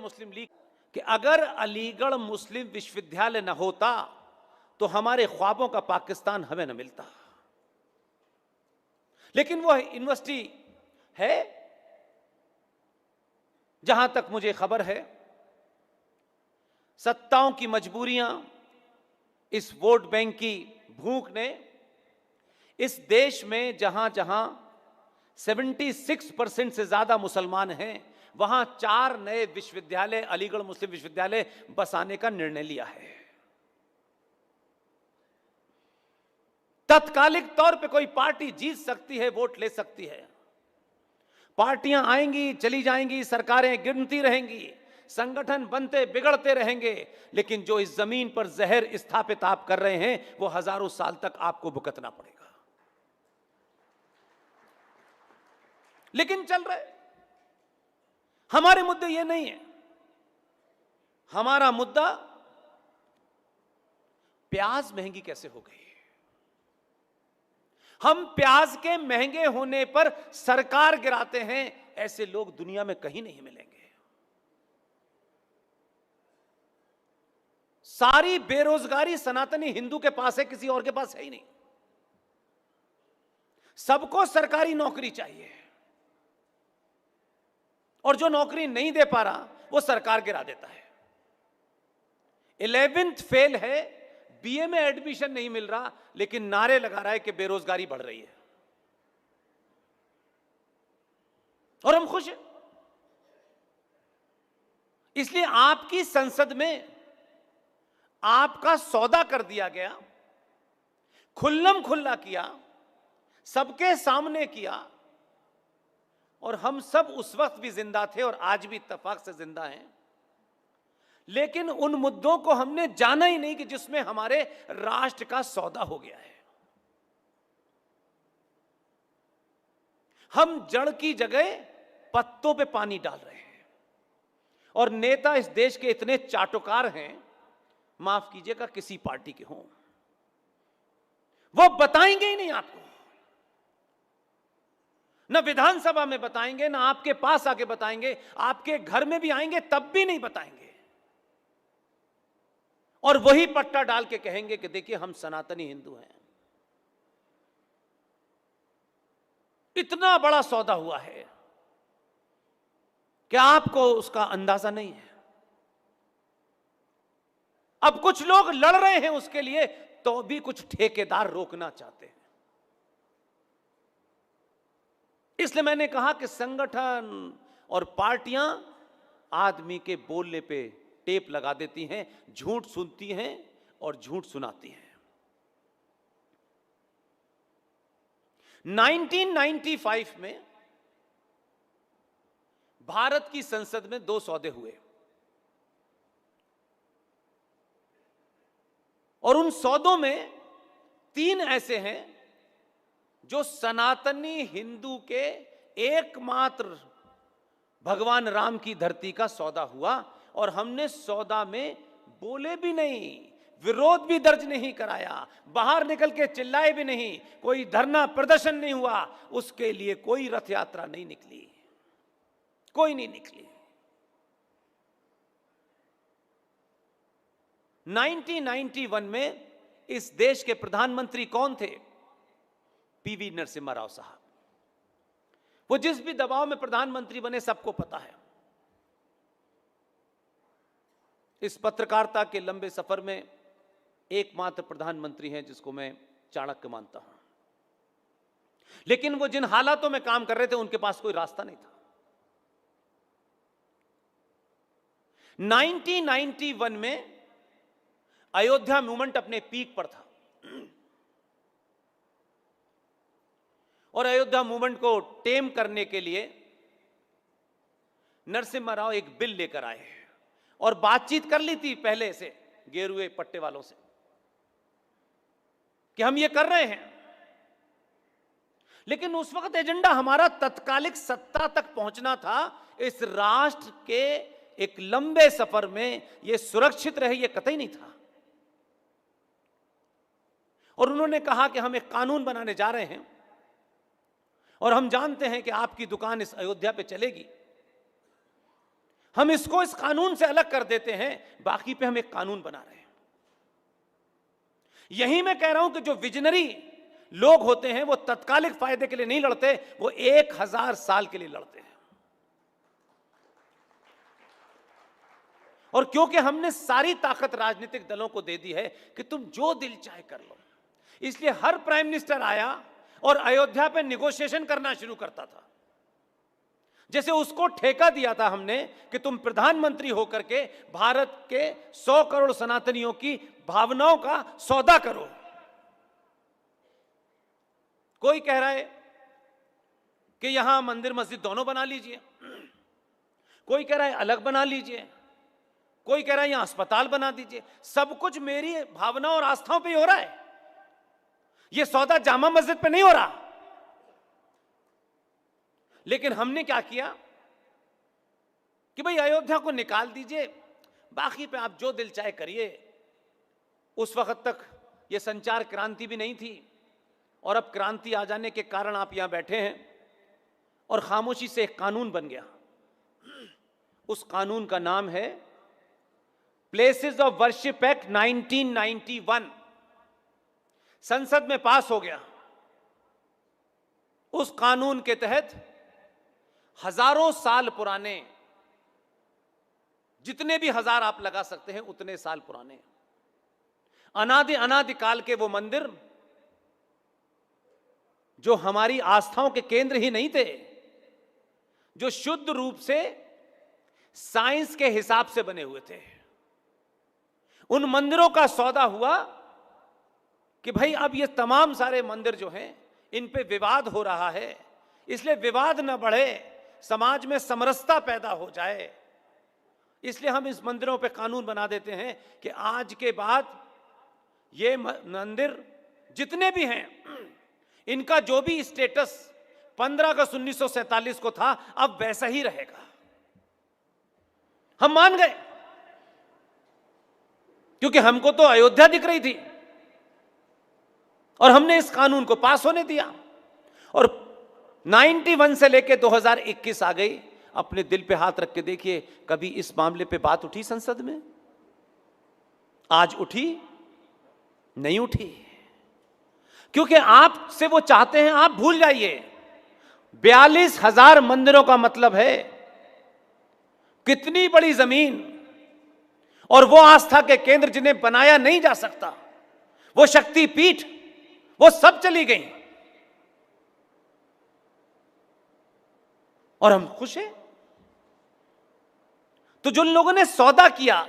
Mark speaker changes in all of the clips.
Speaker 1: मुस्लिम league कि अगर अलीगढ़ मुस्लिम विश्वविद्यालय न होता तो हमारे ख्वाबों का पाकिस्तान हमें न मिलता। लेकिन वह यूनिवर्सिटी है, जहां तक मुझे खबर है, सत्ताओं की मजबूरियां, इस वोट बैंक की भूख ने इस देश में जहां जहां 76% से ज्यादा मुसलमान हैं, वहां 4 नए विश्वविद्यालय, अलीगढ़ मुस्लिम विश्वविद्यालय बसाने का निर्णय लिया है। तत्कालिक तौर पे कोई पार्टी जीत सकती है, वोट ले सकती है, पार्टियां आएंगी चली जाएंगी, सरकारें गिरती रहेंगी, संगठन बनते बिगड़ते रहेंगे, लेकिन जो इस जमीन पर जहर स्थापित आप कर रहे हैं वो हजारों साल तक आपको भुगतना पड़ेगा। लेकिन चल रहे, हमारे मुद्दे ये नहीं है। हमारा मुद्दा प्याज महंगी कैसे हो गई। हम प्याज के महंगे होने पर सरकार गिराते हैं, ऐसे लोग दुनिया में कहीं नहीं मिलेंगे। सारी बेरोजगारी सनातनी हिंदू के पास है, किसी और के पास है ही नहीं। सबको सरकारी नौकरी चाहिए और जो नौकरी नहीं दे पा रहा वो सरकार गिरा देता है। 11th फेल है, बीए में एडमिशन नहीं मिल रहा, लेकिन नारे लगा रहा है कि बेरोजगारी बढ़ रही है और हम खुश हैं। इसलिए आपकी संसद में आपका सौदा कर दिया गया, खुल्लम खुल्ला किया, सबके सामने किया, और हम सब उस वक्त भी जिंदा थे और आज भी इत्तेफाक से जिंदा हैं। लेकिन उन मुद्दों को हमने जाना ही नहीं कि जिसमें हमारे राष्ट्र का सौदा हो गया है। हम जड़ की जगह पत्तों पे पानी डाल रहे हैं और नेता इस देश के इतने चाटुकार हैं, माफ कीजिएगा, किसी पार्टी के हों, वो बताएंगे ही नहीं आपको। न विधानसभा में बताएंगे, न आपके पास आके बताएंगे, आपके घर में भी आएंगे तब भी नहीं बताएंगे। और वही पट्टा डाल के कहेंगे कि देखिए हम सनातनी हिंदू हैं। इतना बड़ा सौदा हुआ है कि आपको उसका अंदाजा नहीं है। अब कुछ लोग लड़ रहे हैं उसके लिए, तो भी कुछ ठेकेदार रोकना चाहते हैं। इसलिए मैंने कहा कि संगठन और पार्टियां आदमी के बोलने पे टेप लगा देती हैं, झूठ सुनती हैं और झूठ सुनाती हैं। 1995 में भारत की संसद में 2 सौदे हुए और उन सौदों में 3 ऐसे हैं जो सनातनी हिंदू के एकमात्र भगवान राम की धरती का सौदा हुआ, और हमने सौदा में बोले भी नहीं, विरोध भी दर्ज नहीं कराया, बाहर निकल के चिल्लाए भी नहीं, कोई धरना प्रदर्शन नहीं हुआ, उसके लिए कोई रथ यात्रा नहीं निकली, कोई नहीं निकली। 1991 में इस देश के प्रधानमंत्री कौन थे? पीवी नरसिम्हा राव साहब। वो जिस भी दबाव में प्रधानमंत्री बने सबको पता है। इस पत्रकारिता के लंबे सफर में एकमात्र प्रधानमंत्री हैं जिसको मैं चाणक्य मानता हूं, लेकिन वो जिन हालातों में काम कर रहे थे उनके पास कोई रास्ता नहीं था। 1991 में अयोध्या मूवमेंट अपने पीक पर था और अयोध्या मूवमेंट को टेम करने के लिए नरसिम्हा राव एक बिल लेकर आए और बातचीत कर ली थी पहले से गेरुए पट्टे वालों से कि हम ये कर रहे हैं, लेकिन उस वक्त एजेंडा हमारा तत्कालिक सत्ता तक पहुंचना था। इस राष्ट्र के एक लंबे सफर में यह सुरक्षित रहे यह कतई नहीं था। और उन्होंने कहा कि हम एक कानून बनाने जा रहे हैं और हम जानते हैं कि आपकी दुकान इस अयोध्या पे चलेगी, हम इसको इस कानून से अलग कर देते हैं, बाकी पे हम एक कानून बना रहे हैं। यही मैं कह रहा हूं कि जो विजनरी लोग होते हैं वो तत्कालिक फायदे के लिए नहीं लड़ते, वो 1000 साल के लिए लड़ते हैं। और क्योंकि हमने सारी ताकत राजनीतिक दलों को दे दी है कि तुम जो दिल चाहे कर लो, इसलिए हर प्राइम मिनिस्टर आया और अयोध्या पे निगोशिएशन करना शुरू करता था। जैसे उसको ठेका दिया था हमने कि तुम प्रधानमंत्री होकर के भारत के 100 करोड़ सनातनियों की भावनाओं का सौदा करो। कोई कह रहा है कि यहां मंदिर मस्जिद दोनों बना लीजिए, कोई कह रहा है अलग बना लीजिए, कोई कह रहा है यहां अस्पताल बना दीजिए। सब कुछ मेरी भावनाओं और आस्थाओं पे ही हो रहा है। यह सौदा जामा मस्जिद पे नहीं हो रहा। लेकिन हमने क्या किया कि भाई अयोध्या को निकाल दीजिए, बाकी पे आप जो दिल चाहे करिए। उस वक्त तक यह संचार क्रांति भी नहीं थी, और अब क्रांति आ जाने के कारण आप यहां बैठे हैं और खामोशी से एक कानून बन गया। उस कानून का नाम है प्लेसेस ऑफ वर्शिप एक्ट 1991। संसद में पास हो गया। उस कानून के तहत हजारों साल पुराने, जितने भी हजार आप लगा सकते हैं उतने साल पुराने, अनादिकाल के वो मंदिर जो हमारी आस्थाओं के केंद्र ही नहीं थे, जो शुद्ध रूप से साइंस के हिसाब से बने हुए थे, उन मंदिरों का सौदा हुआ कि भाई अब ये तमाम सारे मंदिर जो हैं इन पे विवाद हो रहा है, इसलिए विवाद न बढ़े, समाज में समरसता पैदा हो जाए, इसलिए हम इस मंदिरों पे कानून बना देते हैं कि आज के बाद ये मंदिर जितने भी हैं इनका जो भी स्टेटस 15 अगस्त 1947 को था अब वैसा ही रहेगा। हम मान गए, क्योंकि हमको तो अयोध्या दिख रही थी और हमने इस कानून को पास होने दिया। और 91 से लेकर 2021 आ गई। अपने दिल पे हाथ रख के देखिए, कभी इस मामले पे बात उठी संसद में? आज उठी? नहीं उठी। क्योंकि आपसे वो चाहते हैं आप भूल जाइए। 42,000 मंदिरों का मतलब है कितनी बड़ी जमीन, और वो आस्था के केंद्र जिन्हें बनाया नहीं जा सकता, वो शक्ति पीठ, वो सब चली गई। और हम खुश हैं। तो जो लोगों ने सौदा किया,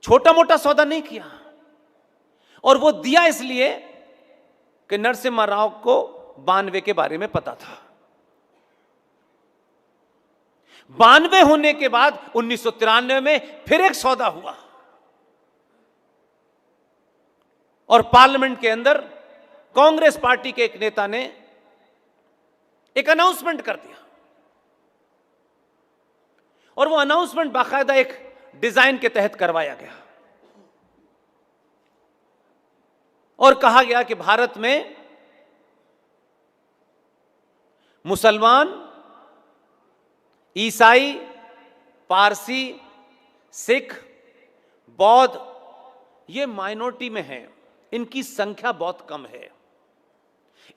Speaker 1: छोटा मोटा सौदा नहीं किया, और वो दिया इसलिए कि नरसिम्हा राव को 92 के बारे में पता था। 92 होने के बाद 1993 में फिर एक सौदा हुआ और पार्लियामेंट के अंदर कांग्रेस पार्टी के एक नेता ने एक अनाउंसमेंट कर दिया, और वो अनाउंसमेंट बाकायदा एक डिजाइन के तहत करवाया गया और कहा गया कि भारत में मुसलमान, ईसाई, पारसी, सिख, बौद्ध ये माइनॉरिटी में हैं, इनकी संख्या बहुत कम है,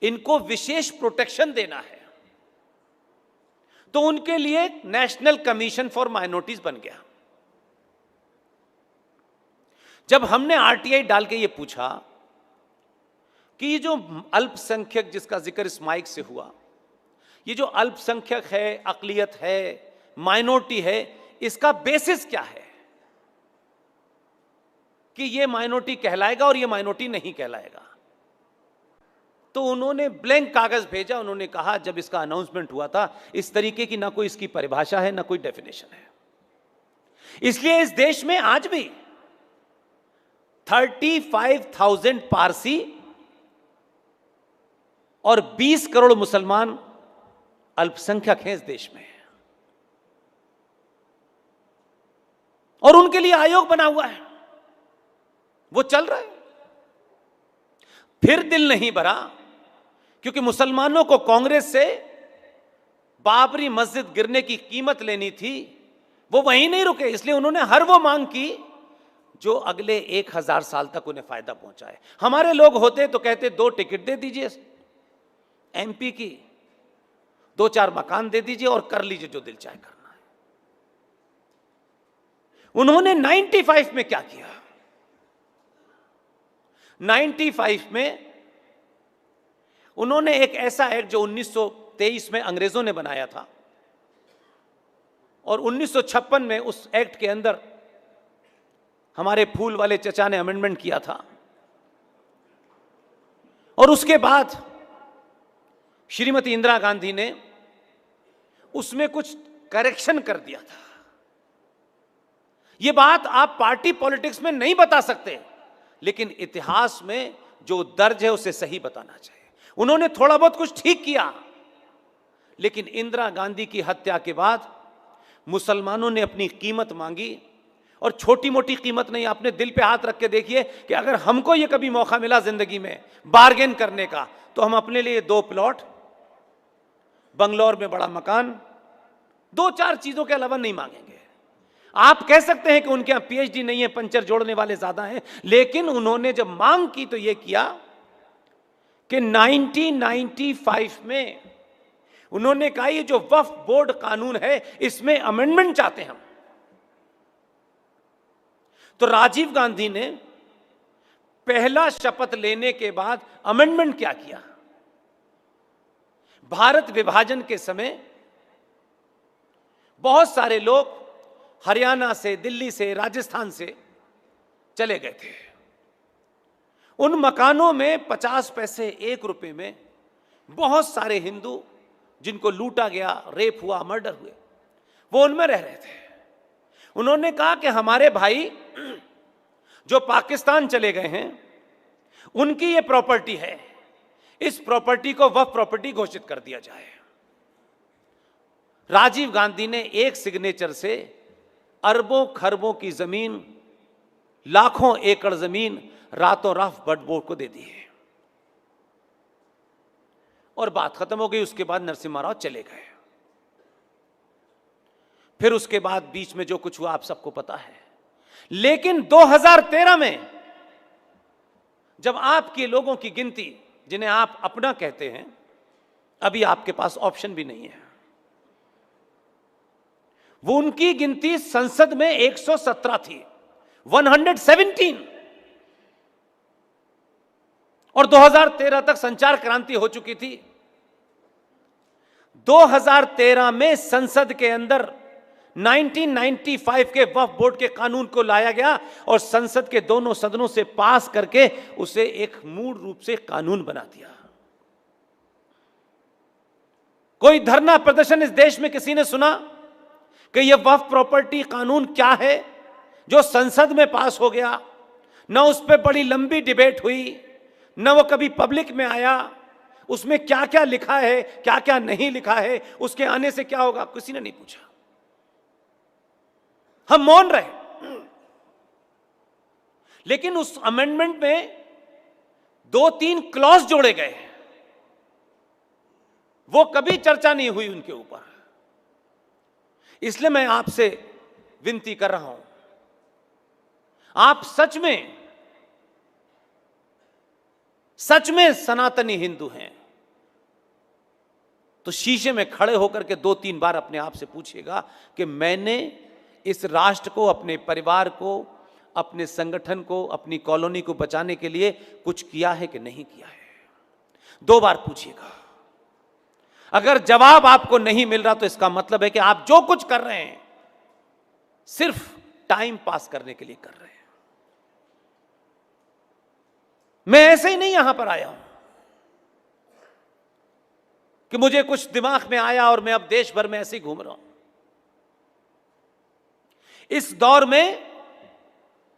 Speaker 1: इनको विशेष प्रोटेक्शन देना है। तो उनके लिए नेशनल कमीशन फॉर माइनॉरिटीज बन गया। जब हमने आरटीआई डाल के ये पूछा कि ये जो अल्पसंख्यक जिसका जिक्र इस माइक से हुआ, ये जो अल्पसंख्यक है, अकलियत है, माइनॉरिटी है, इसका बेसिस क्या है कि ये माइनॉरिटी कहलाएगा और ये माइनॉरिटी नहीं कहलाएगा? तो उन्होंने ब्लैंक कागज भेजा। उन्होंने कहा जब इसका अनाउंसमेंट हुआ था, इस तरीके की ना कोई इसकी परिभाषा है, ना कोई डेफिनेशन है। इसलिए इस देश में आज भी 35,000 पारसी और 20 करोड़ मुसलमान अल्पसंख्यक हैं इस देश में, और उनके लिए आयोग बना हुआ है, वो चल रहा है। फिर दिल नहीं भरा, क्योंकि मुसलमानों को कांग्रेस से बाबरी मस्जिद गिरने की कीमत लेनी थी, वो वहीं नहीं रुके, इसलिए उन्होंने हर वो मांग की जो अगले 1000 साल तक उन्हें फायदा पहुंचाए। हमारे लोग होते तो कहते 2 टिकट दे दीजिए एमपी की, 2-4 मकान दे दीजिए और कर लीजिए जो दिल चाहे करना है। उन्होंने 95 में क्या किया? 95 में उन्होंने एक ऐसा एक्ट जो 1923 में अंग्रेजों ने बनाया था और 1956 में उस एक्ट के अंदर हमारे फूल वाले चचा ने अमेंडमेंट किया था, और उसके बाद श्रीमती इंदिरा गांधी ने उसमें कुछ करेक्शन कर दिया था। यह बात आप पार्टी पॉलिटिक्स में नहीं बता सकते, लेकिन इतिहास में जो दर्ज है उसे सही बताना चाहिए। उन्होंने थोड़ा बहुत कुछ ठीक किया, लेकिन इंदिरा गांधी की हत्या के बाद मुसलमानों ने अपनी कीमत मांगी, और छोटी मोटी कीमत नहीं। आपने दिल पे हाथ रख के देखिए कि अगर हमको यह कभी मौका मिला जिंदगी में बार्गेन करने का, तो हम अपने लिए 2 प्लॉट, बंगलौर में बड़ा मकान, 2-4 चीजों के अलावा नहीं मांगेंगे। आप कह सकते हैं कि उनके यहां पीएचडी नहीं है, पंचर जोड़ने वाले ज्यादा हैं, लेकिन उन्होंने जब मांग की तो यह किया कि 1995 में उन्होंने कहा ये जो वक्फ बोर्ड कानून है इसमें अमेंडमेंट चाहते हैं हम। तो राजीव गांधी ने पहला शपथ लेने के बाद अमेंडमेंट क्या किया? भारत विभाजन के समय बहुत सारे लोग हरियाणा से, दिल्ली से, राजस्थान से चले गए थे। उन मकानों में 50 पैसे, 1 रुपए में बहुत सारे हिंदू जिनको लूटा गया, रेप हुआ, मर्डर हुए, वो उनमें रह रहे थे। उन्होंने कहा कि हमारे भाई जो पाकिस्तान चले गए हैं उनकी ये प्रॉपर्टी है, इस प्रॉपर्टी को वक्फ प्रॉपर्टी घोषित कर दिया जाए। राजीव गांधी ने एक सिग्नेचर से अरबों खरबों की जमीन, लाखों एकड़ जमीन रातों रात वक्फ बोर्ड को दे दी है, और बात खत्म हो गई। उसके बाद नरसिम्हा राव चले गए। फिर उसके बाद बीच में जो कुछ हुआ आप सबको पता है। लेकिन 2013 में जब आपके लोगों की गिनती, जिन्हें आप अपना कहते हैं, अभी आपके पास ऑप्शन भी नहीं है, वो उनकी गिनती संसद में 117 थी, 117, और 2013 तक संचार क्रांति हो चुकी थी। 2013 में संसद के अंदर 1995 के वक्फ बोर्ड के कानून को लाया गया और संसद के दोनों सदनों से पास करके उसे एक मूल रूप से कानून बना दिया। कोई धरना प्रदर्शन इस देश में किसी ने सुना कि यह वक्फ प्रॉपर्टी कानून क्या है जो संसद में पास हो गया? न उस पर बड़ी लंबी डिबेट हुई, न वो कभी पब्लिक में आया, उसमें क्या क्या लिखा है, क्या क्या नहीं लिखा है, उसके आने से क्या होगा, किसी ने नहीं पूछा। हम मौन रहे। लेकिन उस अमेंडमेंट में 2-3 क्लॉज जोड़े गए, वो कभी चर्चा नहीं हुई उनके ऊपर। इसलिए मैं आपसे विनती कर रहा हूं, आप सच में सनातनी हिंदू हैं तो शीशे में खड़े होकर के 2-3 बार अपने आप से पूछिएगा कि मैंने इस राष्ट्र को, अपने परिवार को, अपने संगठन को, अपनी कॉलोनी को बचाने के लिए कुछ किया है कि नहीं किया है। 2 बार पूछिएगा। अगर जवाब आपको नहीं मिल रहा तो इसका मतलब है कि आप जो कुछ कर रहे हैं सिर्फ टाइम पास करने के लिए कर रहे हैं। मैं ऐसे ही नहीं यहां पर आया हूं कि मुझे कुछ दिमाग में आया और मैं अब देश भर में ऐसे ही घूम रहा हूं। इस दौर में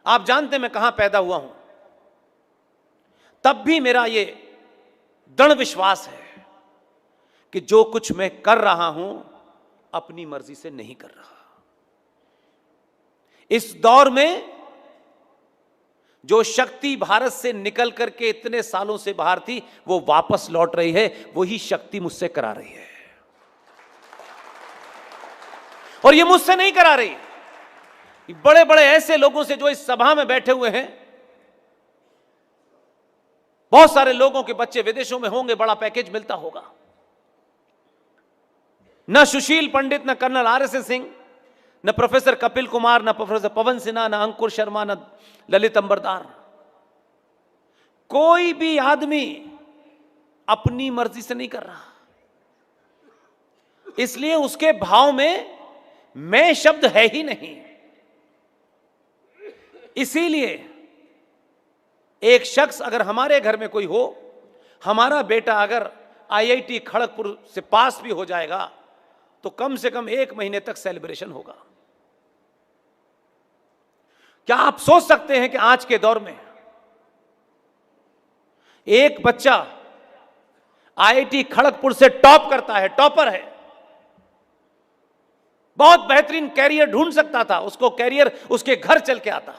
Speaker 1: आप जानते मैं कहां पैदा हुआ हूं, तब भी मेरा ये दृढ़ विश्वास है कि जो कुछ मैं कर रहा हूं अपनी मर्जी से नहीं कर रहा। इस दौर में जो शक्ति भारत से निकल करके इतने सालों से बाहर थी वो वापस लौट रही है, वही शक्ति मुझसे करा रही है। और ये मुझसे नहीं करा रही, बड़े बड़े ऐसे लोगों से जो इस सभा में बैठे हुए हैं। बहुत सारे लोगों के बच्चे विदेशों में होंगे, बड़ा पैकेज मिलता होगा। न सुशील पंडित, न कर्नल RS सिंह, न प्रोफेसर कपिल कुमार, न प्रोफेसर पवन सिन्हा, न अंकुर शर्मा, न ललित अंबरदार, कोई भी आदमी अपनी मर्जी से नहीं कर रहा। इसलिए उसके भाव में मैं शब्द है ही नहीं। इसीलिए एक शख्स अगर हमारे घर में कोई हो, हमारा बेटा अगर IIT खड़गपुर से पास भी हो जाएगा तो कम से कम 1 महीने तक सेलिब्रेशन होगा। क्या आप सोच सकते हैं कि आज के दौर में एक बच्चा IIT खड़गपुर से टॉप करता है, टॉपर है, बहुत बेहतरीन कैरियर ढूंढ सकता था, उसको कैरियर उसके घर चल के आता।